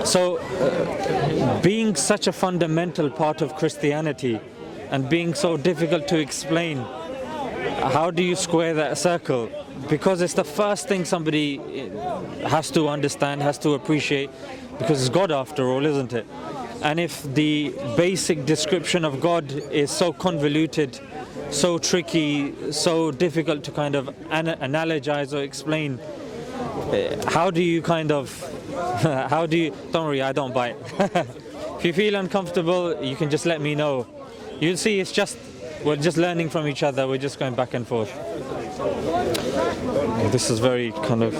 So, being such a fundamental part of Christianity and being so difficult to explain, how do you square that circle? Because it's the first thing somebody has to understand, has to appreciate, because it's God after all, isn't it? And if the basic description of God is so convoluted, so tricky, so difficult to kind of analogize or explain, how do you kind of, don't worry, I don't bite. If you feel uncomfortable, you can just let me know. You'll see we're just learning from each other, we're just going back and forth. This is very kind of... Yeah,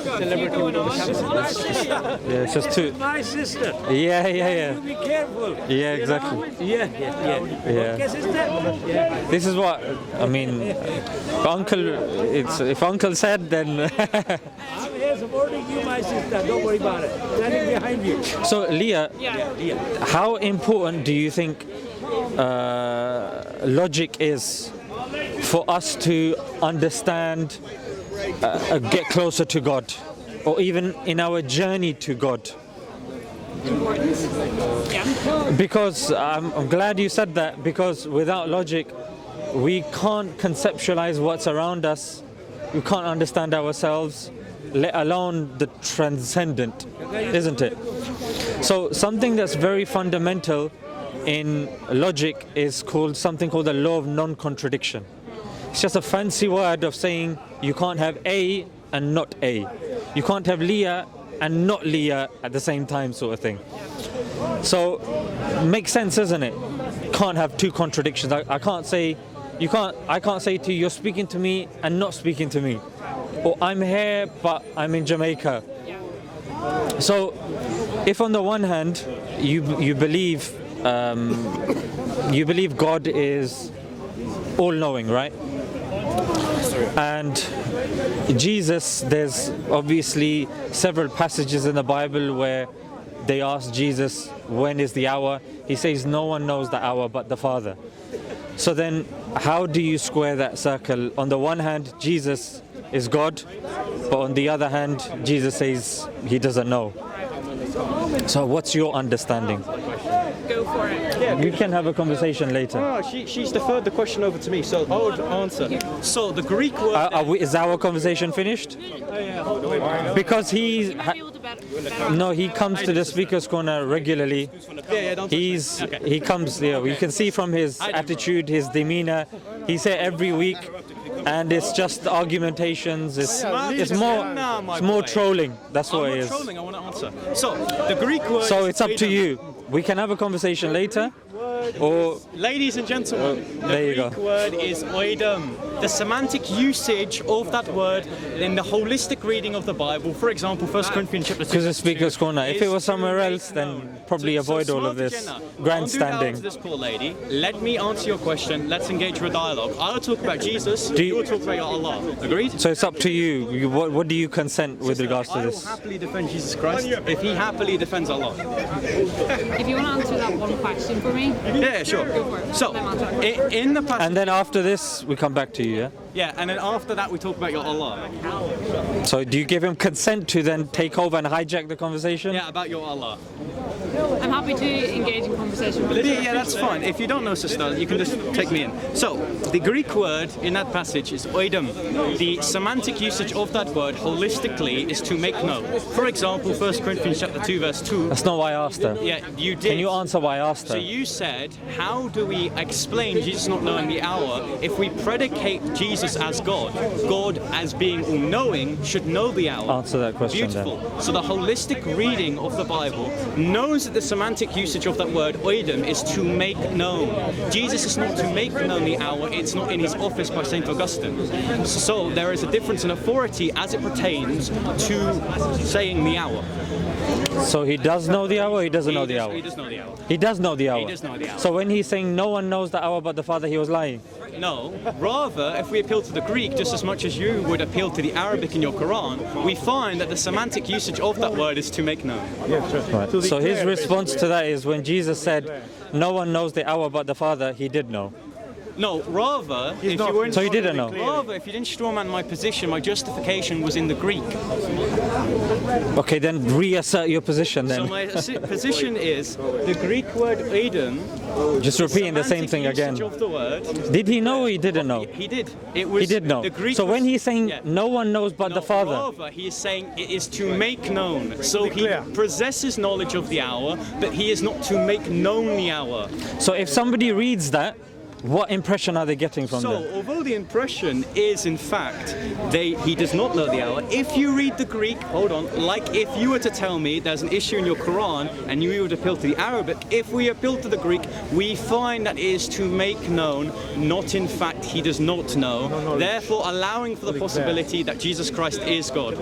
it's just too... My sister. Yeah. Be careful. Yeah, exactly. Yeah. Okay, sister? Yeah. This is what, I mean, if Uncle said, then... I'm here supporting you, my sister. Don't worry about it. Standing behind you. So, Leah, how important do you think logic is for us to understand, get closer to God, or even in our journey to God? Because I'm glad you said that, because without logic we can't conceptualize what's around us, we can't understand ourselves, let alone the transcendent, isn't it? So something that's very fundamental in logic is something called the law of non-contradiction. It's just a fancy word of saying you can't have A and not A. You can't have Leah and not Leah at the same time, sort of thing. So, makes sense, isn't it? Can't have two contradictions. I can't say to you, you're speaking to me and not speaking to me. Or I'm here but I'm in Jamaica. So, if on the one hand you believe God is all-knowing, right? And Jesus, there's obviously several passages in the Bible where they ask Jesus, when is the hour? He says, no one knows the hour but the Father. So then, how do you square that circle? On the one hand, Jesus is God, but on the other hand, Jesus says he doesn't know. So what's your understanding? Go for it. Yeah, we can have a conversation later. Oh, she's deferred the question over to me, so I would answer. So the Greek word... is our conversation finished? Because he comes to the Speaker's Corner regularly. He comes there. You can see from his attitude, his demeanor. He's here every week, and it's just argumentations. It's more trolling. That's what it is. Trolling. I want to answer. So the Greek word. So it's up to you. We can have a conversation later. Or ladies and gentlemen, the Greek go. word is oidum. The semantic usage of that word in the holistic reading of the Bible, for example, 1 Corinthians chapter 2. Because it's Speaker's Corner. If it was somewhere else, then probably avoid all of this grandstanding. To this poor lady, let me answer your question. Let's engage with dialogue. I'll talk about Jesus. You'll talk about Allah. Agreed? So it's up to you. What do you consent with regards to this? I will happily defend Jesus Christ if he happily defends Allah. If you want to answer that one question for me. Yeah, sure. So, in the passage... And then after this, we come back to you, yeah? Yeah, and then after that, we talk about your Allah. So, do you give him consent to then take over and hijack the conversation? Yeah, about your Allah. I'm happy to engage in conversation with you. Yeah, that's fine. If you don't know, sister, you can just take me in. So, the Greek word in that passage is oidum. The semantic usage of that word holistically is to make known. For example, 1 Corinthians chapter 2, verse 2. That's not why I asked her. Yeah, you did. Can you answer why I asked her? So you said, how do we explain Jesus not knowing the hour if we predicate Jesus as God? God as being all-knowing should know the hour. Answer that question. Beautiful. Then. So the holistic reading of the Bible knows that the semantic usage of that word oidum is to make known. Jesus is not to make known the hour, it's not in his office by St. Augustine. So there is a difference in authority as it pertains to saying the hour. So he does know the hour, or he doesn't know the hour? He does know the hour. He does know the hour? He does know the hour. So when he's saying no one knows the hour but the Father, he was lying? No, rather, if we appeal to the Greek just as much as you would appeal to the Arabic in your Quran, we find that the semantic usage of that word is to make known. Right. So his response to that is when Jesus said, no one knows the hour but the Father, he did know. No, rather, if you weren't So you didn't know? Rather, if you didn't strawman my position, my justification was in the Greek. Okay, then reassert your position then. So my position is the Greek word Edom. Just repeating the same thing again. Of the word, Did he know or he didn't know? He did. It was, He did know. The Greek So when was- he's saying yeah. no one knows but the Father, Rather, he is saying it is to make known. So he possesses knowledge of the hour, but he is not to make known the hour. so if somebody reads that, what impression are they getting from So, that? although the impression is, in fact, he does not know the hour, if you read the Greek, hold on, like if you were to tell me there's an issue in your Quran and you would appeal to the Arabic, if we appeal to the Greek, we find that it is to make known, not in fact he does not know, therefore allowing for the possibility that Jesus Christ is God.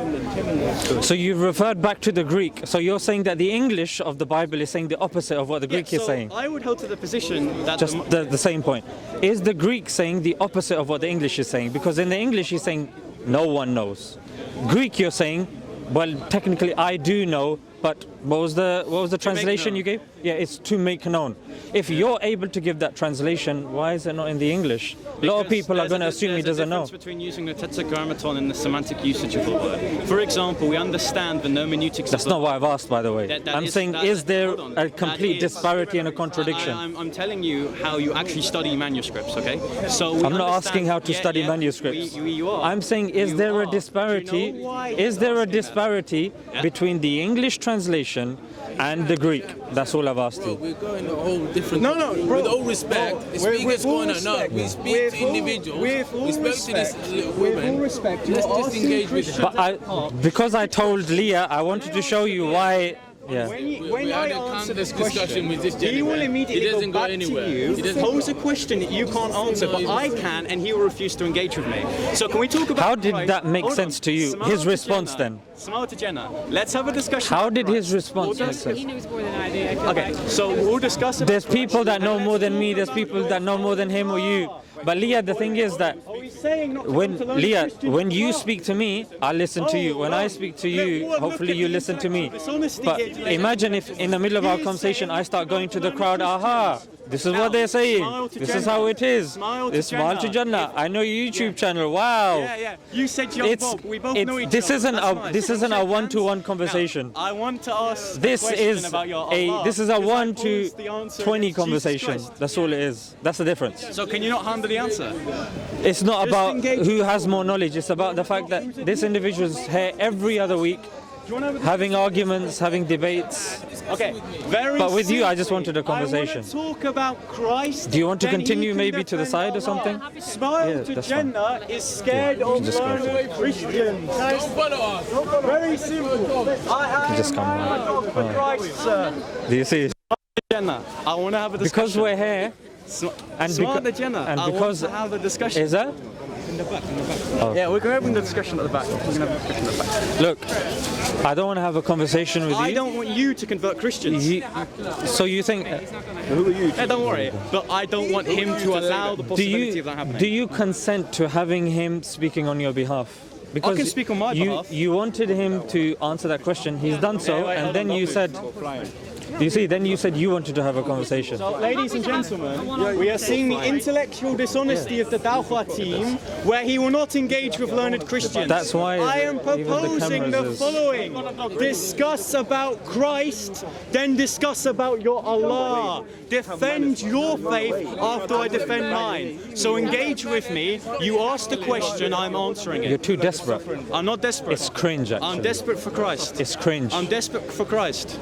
So you've referred back to the Greek. So you're saying that the English of the Bible is saying the opposite of what the Greek is so saying. I would hold to the position that Just the same point. Is the Greek saying the opposite of what the English is saying? Because in the English he's saying no one knows. Greek you're saying, well, technically I do know, but what was the translation known. you gave? Yeah, it's to make known. If you're able to give that translation, why is it not in the English? A lot of people are going to assume he doesn't know. There's a difference between using the tetragrammaton and the semantic usage of the word. For example, we understand the hermeneutics. That's not what I've asked, by the way. I'm saying, is there a complete disparity and a contradiction? I'm telling you how you actually study manuscripts, okay? So I'm not asking how to study manuscripts. You are. I'm saying, is there a disparity? Do you know why Is there a disparity between the English translation and the Greek? That's all I've asked you. We're going a whole different. No, bro. With all respect, speakers going on. No, we speak to individuals. We speak to this little woman. Let's just engage with her. But because I told Leah, I wanted to show you why. Yeah. When I answer this question, with this he will gentleman. immediately He doesn't go go back anywhere. to you, He doesn't- pose a question that you can't answer, but I can, and he will refuse to engage with me. So can we talk about How did Christ? that make Hold on. sense to you? Smile His to response Jenna. then? Smile to Jenna. Let's have a discussion. How about did his Christ. response make sense? He knows more than I do. I feel Okay, like. so we'll discuss about There's people Christ. that know more than me. There's people that know more than him or you. But Leah, the thing is that Are we saying not to when come to learn Leah, Christians when as you well? speak to me, I listen to you. When I speak to you, hopefully you listen to me. But imagine if in the middle of our conversation I start going to the crowd, aha, this is what they're saying. This is how it is. It's Smile to Jannah. I know your YouTube channel. Wow. Yeah. You said young Bob. We both know each This other. isn't That's a fine. this isn't a one-to-one conversation. Now, I want to ask This a question is about your a Allah, this is a because I 1 to posed the answer 20 against conversation. Jesus Christ. That's all it is. That's the difference. So can you not handle the answer? It's not about engage. who has more knowledge. It's about the fact that this individual's here every other week, having arguments, having debates. Okay, very But with you, I just simply, wanted a conversation. I want to talk about Christ. Do you want to then he continue can maybe to the defend side or Allah. something? Smile Yeah, to that's fine. Jannah is scared of just go for learned Christians. Don't follow us. Very simple. I am just come on. a dog for Christ, sir. Do you see? Jannah, I want to have a discussion. Because we're here, and Smile to beca- Jannah, and I because want to have a discussion. is that? Yeah, we're going to have the discussion at the back. We're going to have a discussion at the back. Look, I don't want to have a conversation with I you. don't want you to convert Christians. So you think? Who are you? Yeah, don't worry. But I don't want him to allow the Do possibility of that happening. you consent to having him speaking on your behalf? Because can speak on my behalf. You wanted him to answer that question. He's done so, wait, and hold then on, you don't said. You see, then you said you wanted to have a conversation. So, ladies and gentlemen, we are seeing the intellectual dishonesty of the Dawah team, where he will not engage with learned Christians. That's why I am even the proposing the cameras is- following: discuss about Christ, then discuss about your Allah. Defend your faith after I defend mine. So engage with me. You asked the question, I'm answering it. You're too desperate. I'm not desperate. It's cringe, actually. I'm desperate for Christ. It's cringe. I'm desperate for Christ.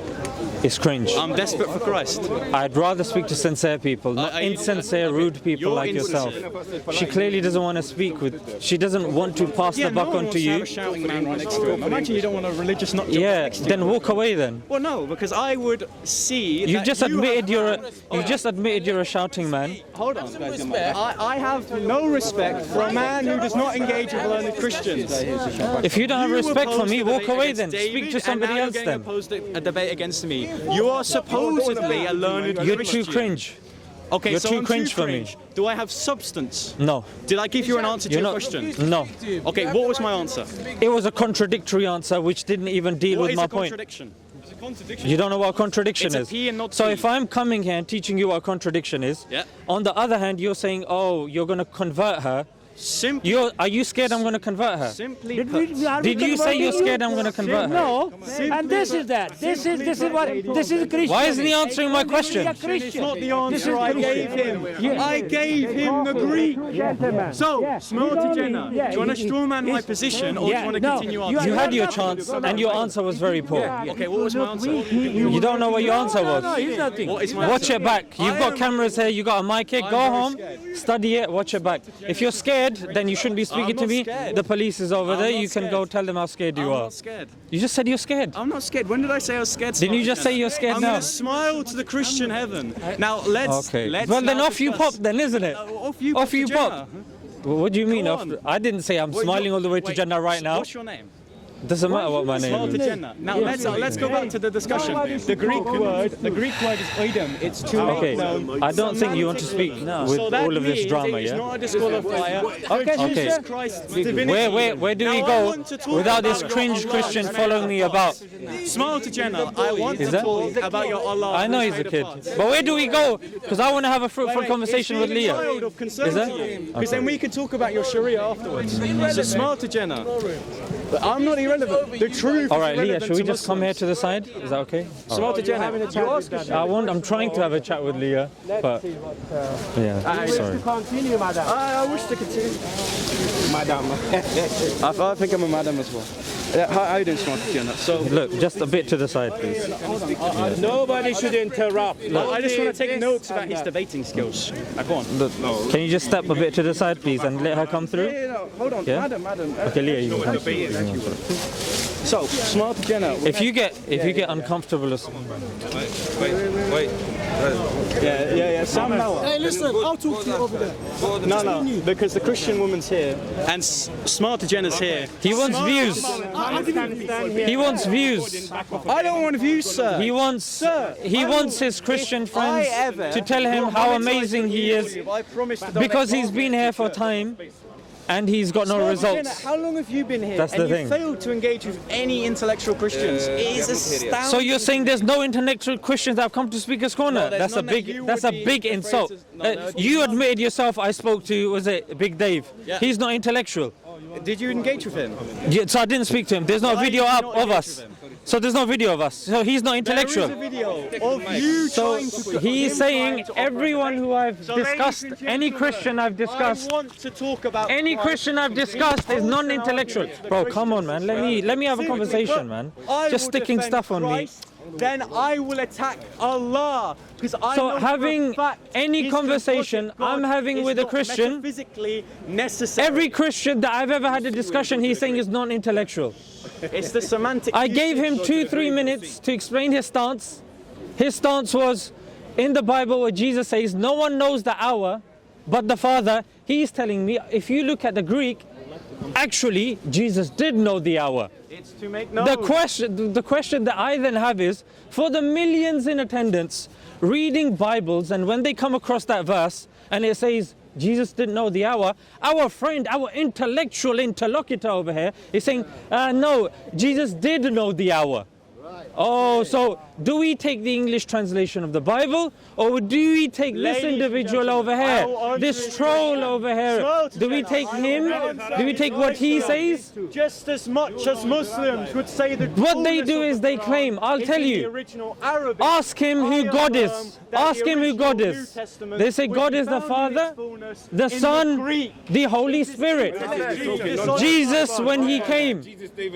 It's cringe. I'm desperate for Christ. I'd rather speak to sincere people, not insincere, rude people You're like yourself. insincere. She clearly doesn't want to speak with. She doesn't want to pass the buck on to Have you. a shouting man right next to him. Imagine you don't want a religious nut job Yeah, next to you. then walk away then. Well, no, because I would see. You that just admitted you're a shouting man. Hold on. I have no respect for a man who does not engage with learned Christians. If you don't have You respect for opposed me, a walk debate away against then. David, Speak to and somebody now you're else getting then. opposed a debate against me. You are supposedly a learned You're Christian. too cringe. Okay, You're so too I'm cringe for me. cringe. Do I have substance? No. Did I give you an answer to You're your not. question? No. Okay, what was my answer? It was a contradictory answer which didn't even deal What with is my a point. contradiction? You don't know what a contradiction It's a is. P and not So T. if I'm coming here and teaching you what a contradiction is, on the other hand, you're saying, oh, you're going to convert her. Are you scared I'm going to convert her? Simply Did you say you're scared I'm going to convert her? No, and this is that. This is Christian. Why isn't he answering my question? It's not the answer I gave him. I gave him the Greek. So, Small Jenna, do you want to straw man my position or do you want to continue answering? You had your chance and your answer was very poor. Okay, what was my answer? You don't know what your answer was. What is my Watch answer? it back. You've got cameras here, you got a mic here. Go home, study it, watch it back. If you're scared, then you shouldn't be speaking to me. Scared. The police is over there. You can go tell them how scared you I'm are. not scared. You just said you're scared. I'm not scared. When did I say I was scared? Didn't you just say you're scared I'm now? going to smile to the Christian heaven. Now let's. Okay. Let's Well, then now off you discuss. pop then, isn't it? Off you Off you Jenna. pop. What do you mean? Go on. I didn't say I'm smiling all the way to Jannah right now. What's your name? Doesn't matter what my Smile name to is. Jannah. Now let's go back to the discussion. The Greek word is oidem. It's to Okay, make known. I don't think you want to speak with So that all of this means drama, it's yeah? not a disqualifier. Okay. Jesus Christ's divinity. Where do we Now, I go want to talk without about this cringe your Christian Allah. following me about? Smile to Jannah. I want Is to that? talk about your Allah. I know he's a kid. But where do we go? Because I want to have a fruitful conversation with Leah. Is that? Because then we can talk about your Sharia afterwards. So smile to Jannah. But I'm not irrelevant. The truth. All right, Leah, should we just come here to the side? Is that okay? Smile to Jannah. I'm trying to have a chat with Leah, but yeah, sorry. Continue, madam. I wish to continue. Madam. I think I'm a madam as well. How are you doing, Smart Jenna? So Look, just a bit to the side, please. Nobody should interrupt. I just want to take notes about his debating skills. Go on. Look, can you just step a bit to the side, please, and let her come through? hold on, Yeah? madam. Okay, Leah, you can come through. So Smart Jenna. If you get uncomfortable, Wait. Yeah. Sam Noah. Hey, listen, I'll talk to you over there. No, because the Christian woman's here. And Smart Jenna's here. he wants views. He wants views. I don't want views, sir. He wants his Christian friends to tell him how amazing he is I promise to because he's been here for time and he's got no results. How long have you been here? That's the and thing. you failed to engage with any intellectual Christians. It is astounding. So you're saying there's no intellectual Christians that have come to Speaker's Corner? there's That's a none that you big would be insult. afraid to- no, You admitted yourself. I spoke to was it Big Dave? Yeah. He's not intellectual. Did you engage with him? Yeah, so I didn't speak to him. There's no Why video did you up not of engage us. with him? So there's no video of us. So he's not intellectual. There is a video of you So trying to. he's saying everyone who I've ladies discussed, and any gentlemen, Christian I've discussed, I want to talk about any Christ. Christian I've discussed is non-intellectual. Bro, come on, man. Let me have a conversation, man. I Just will sticking defend stuff on me. Christ, then I will attack Allah. Because I So know for having a fact any His conversation God I'm having is with a not Christian, metaphysically necessary. every Christian that I've ever had a discussion, he's saying is non-intellectual. It's the semantic. I gave him 2-3 minutes to explain his stance. His stance was in the Bible where Jesus says, no one knows the hour but the Father. He's telling me, if you look at the Greek, actually, Jesus did know the hour. It's to make known. The question that I then have is, for the millions in attendance reading Bibles, and when they come across that verse and it says Jesus didn't know the hour, our friend, our intellectual interlocutor over here is saying, no, Jesus did know the hour. Oh, so do we take the English translation of the Bible, or do we take this Ladies and individual gentlemen, over I will here, answer this your troll question. over here? Smile to Do we Jenna. take I will him? answer Do we take what he says? Just as much as Muslims would say that. What they do is they claim, I'll tell The you, original Arabic. ask him who I God affirm is. that Ask the him who God original New is. Testament They say was God is the found in Father, its fullness the in Son, Greek. the Holy Spirit. Jesus, when he came,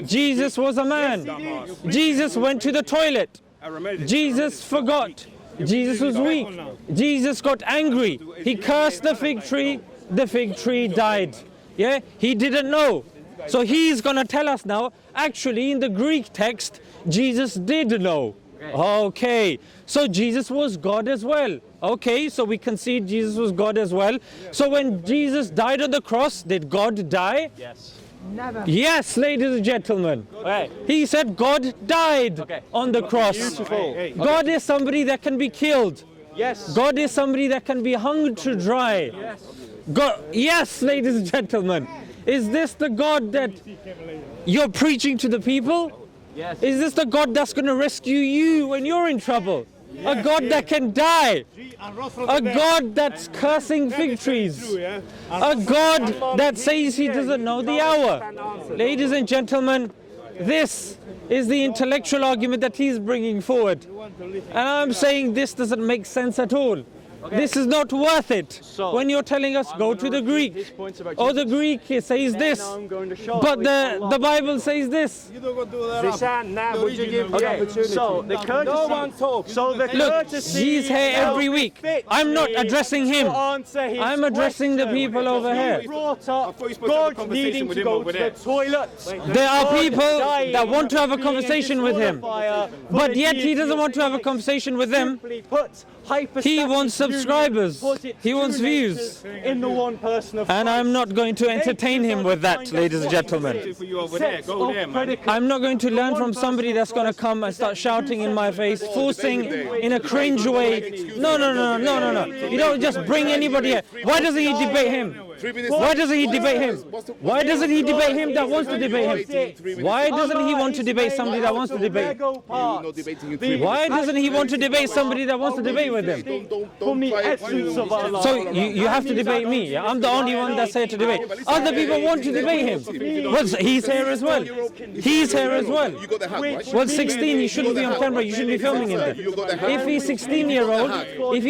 Jesus was a man. Jesus went to the toilet. Jesus forgot. Jesus was weak. Jesus got angry. He cursed the fig tree. The fig tree died. Yeah, he didn't know. So he's going to tell us now, actually in the Greek text, Jesus did know. Okay, so Jesus was God as well. Okay, so we concede Jesus was God as well. So when Jesus died on the cross, did God die? Yes. Never. Yes, ladies and gentlemen. Okay. He said God died on the cross. Beautiful. God is somebody that can be killed. Yes. God is somebody that can be hung to dry. God, yes, ladies and gentlemen. Is this the God that you're preaching to the people? Yes. Is this the God that's going to rescue you when you're in trouble? A God that can die. A God that's cursing fig trees. A God that says he doesn't know the hour. Ladies and gentlemen, this is the intellectual argument that he's bringing forward. And I'm saying this doesn't make sense at all. This is not worth it. When you're telling us go to the Greek, or the Greek says this, but the Bible says this. So the courtesy. So the Look, courtesy. he's here every week. I'm not addressing him. I'm addressing the people over here. God needing to go to the toilet. There are people that want to have a conversation with him, but yet he doesn't want to have a conversation with them. He wants subscribers. He wants views. In the one person of And I'm not going to entertain him with that, ladies and gentlemen. I'm not going to learn from somebody that's going to come and start shouting in my face, forcing in a cringe way. No. You don't just bring anybody here. Why doesn't he debate him? Why doesn't he debate him? Why doesn't he debate him that wants to debate him? Why doesn't he want to debate somebody that wants to debate? Why doesn't he want to debate somebody that wants to debate with him? So you have to debate me. Yeah? I'm the only one that's here to debate. Other people want to debate him. Well, he's here as well. He's here as well. Well, 16, he shouldn't be on camera. You shouldn't be filming him then. If he's 16-year-old, if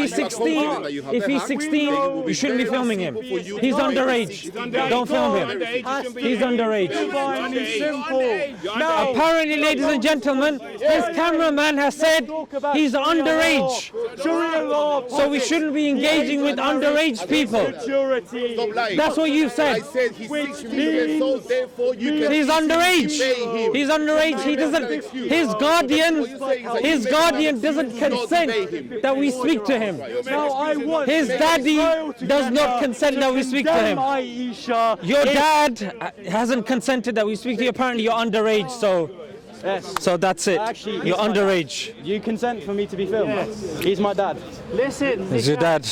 he's 16, you shouldn't be filming him. He's underage. Don't film him. He's underage. Apparently, ladies and gentlemen, his cameraman has said he's underage. So we shouldn't be engaging with underage people. That's what you said. I said he's 16 years old, therefore you can He's underage. He's underage. He doesn't. His guardian doesn't consent that we speak to him. His daddy does not consent that we speak to him. Your dad hasn't consented that we speak to you. Apparently, you're underage. So that's it. You're underage. You consent for me to be filmed? Yes. He's my dad. Listen. Is your dad?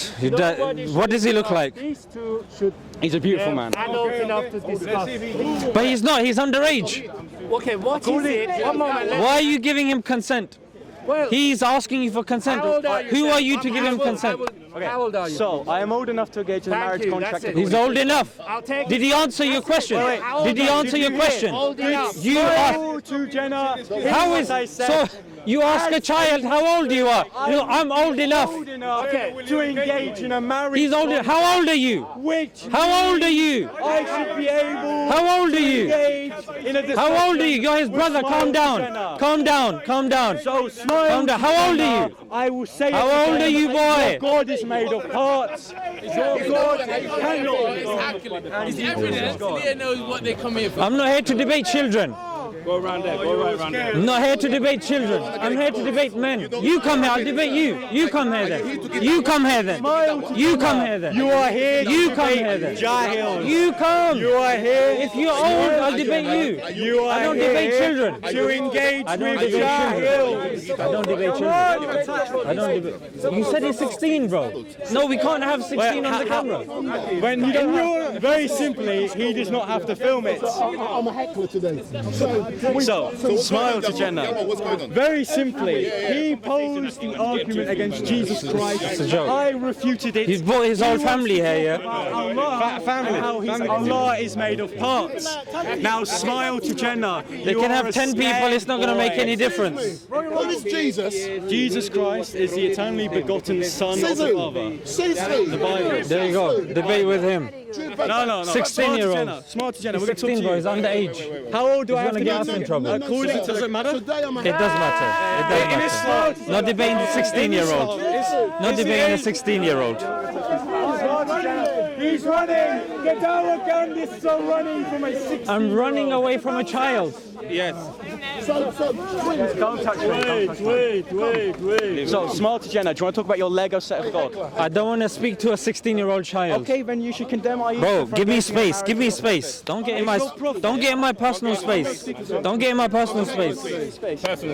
What does he look like? These two should He's a beautiful man. adult enough to discuss. But he's not. He's underage. Okay, what is it? One moment. Why are you giving him consent? Well, He's asking you for consent. how old are you, Who sir? are you to give him consent? How old are you? So, I am old enough to engage in a Thank marriage you, contract. that's it. He's old enough. I'll take Did he answer your question? How old Did he are you? answer your question? Old enough. You asked. to Jenna. How is so? You ask a child how old you are. You know, I'm old enough. To engage in a marriage. He's old. How old are you? Which How old are you? I should be able How old are you? engage in a discussion. How old are you? You're his brother. Calm down. Calm down. Calm down. So smile. Calm down. How old are you? I will say. How it old again. are you, boy? God is made of parts. It's evidence. Leah knows what they come here for. I'm not here to debate children. Go around there. Go right around there. I'm not here to debate children. I'm here to debate men. You come here, I'll debate you. You come here then. You come here then. You come here then. You are here. You come here then. Jahils. You come. You are here. If you're old, I'll debate you. You are I don't here debate children. to engage I don't with debate Jahils. children. I don't debate children. I don't debate. You said he's 16, bro. No, we can't have 16 on the camera. When you're very simply, he does not have to film it. I'm a heckler today. So, smile to Jenna. What's going on? Very simply, he posed the argument against Jesus Christ. It's a joke. I refuted it. He's brought his whole family here, yeah? Allah is made of parts. Now smile to Jenna. They can have 10 people, it's not going to make any difference. What is Jesus? Jesus Christ is the eternally begotten Son of the Father. Says who? The Bible. There you go. Debate with him. No. 16-year-old. Smile to Jenna. He's We're going to talk 16, to bro. you. He's underage. How old do I He's have going to to get us in trouble. It Does it matter? does matter. It does matter. Not debating the 16-year-old. Not debating the 16-year-old. He's running. Get down again. This is so running from a 16. I'm running away from a child. Yes. Don't touch me. Wait. So, smile to Jenna. Do you want to talk about your Lego set of God? I don't want to speak to a 16-year-old child. Okay, then you should condemn our Bro, give me space. Give me space. Don't get in my personal space. Don't get in my personal space.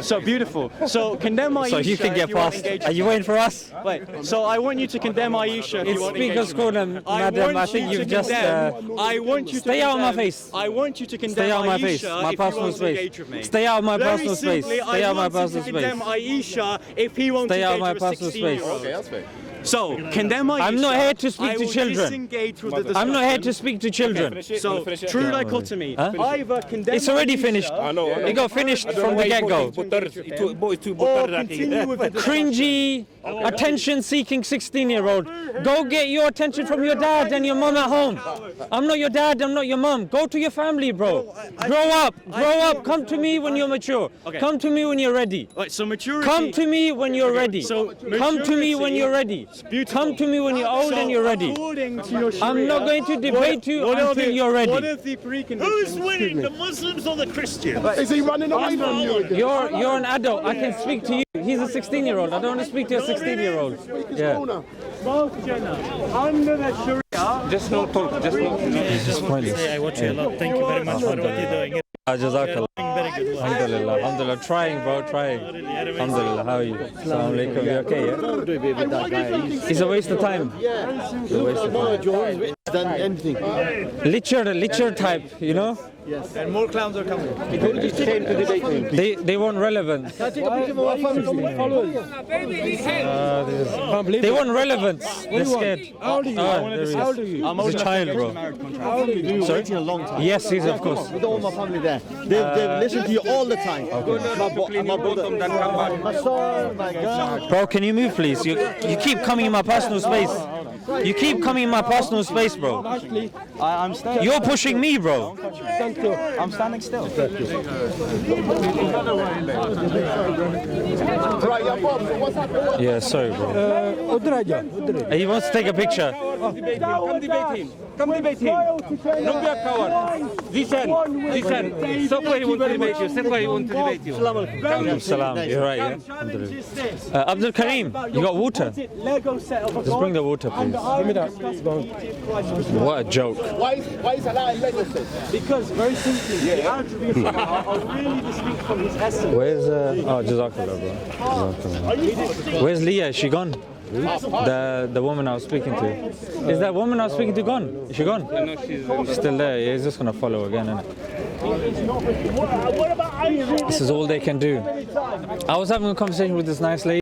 So beautiful. So condemn Aisha. So you can get past. Are you waiting for us? Wait. So I want you to condemn Aisha. It's Speaker's Corner, madam. I think you've just. I want you to stay out of my face. I want you to condemn Stay out of my Aisha face. My if personal you are space. space. engage with me. Stay out of my Very personal space. simply, Stay out of my I want personal to condemn space. Aisha if he won't Stay out of engage my with a personal space. 16-year-old. Okay, that's fair. So, condemn Aisha. I'm not here to speak I to will children. disengage with the discussion. I'm not here to speak to children. So, true dichotomy. Huh? Either condemn It's already Aisha finished. It got finished from the get-go. or continue with the discussion. Cringy, attention-seeking 16-year-old. Go get your attention from your dad and your mum at home. I'm not your dad, I'm not your mum. Go to your family, bro. Grow up. Come to me when you're mature. Okay. Come to me when you're ready. Right, so maturity. Come to me when you're ready. So Come to me when you're ready. Come to me when you're old and you're ready. According to your I'm not going to debate you until you're One ready. of the preconditions. Who's winning, the Muslims or the Christians? Is he running away from you again? You're an adult. I can speak to you. He's a 16-year-old. I don't want to speak to a 16-year-old. Yeah. Under the Sharia. Just no talk. Just no. Just pointless. I watch you a lot. Thank you very much for what you're doing. Jazakallah. Very good. Alhamdulillah. Alhamdulillah. Trying, bro. Trying. Alhamdulillah. How are you? Assalamu alaikum. You okay? Yeah? It's a waste of time. It's a waste of time. Literal type, you know? Yes. And more clowns are coming. They want relevance. Can I take a picture of my family followers? They want relevance. They're scared. How old are you? How old are you? He's a child, bro. How old are you? Sorry? Waiting a long time. Yes, he's of course. With all my family there. They've listened to you all the time. My brother, my son, my God. Bro, can you move, please? You keep coming in my personal space. You keep coming in my personal space, bro. I'm standing. You're pushing me, bro. I'm standing still. Right, yeah, Bob, so what's happening? Yeah, sorry, bro. He wants to take a picture. Come debate him. Don't be a coward. Listen. Stop where he wants to debate you. Stop where he wants to debate you. Salam. You're right, yeah? Alhamdulillah. Abdul Karim, you got water? Just bring the water, please. Give me that. What a joke. Why is allowing Lego set? Because very simply, the attributes are really distinct from his essence. Where's Jazakallah, bro. Jazakallah. Where's Leah? Is she gone? The woman I was speaking to. Is that woman I was speaking to gone? Is she gone? No, she's Still there. Yeah, he's just gonna follow again, innit? This is all they can do. I was having a conversation with this nice lady.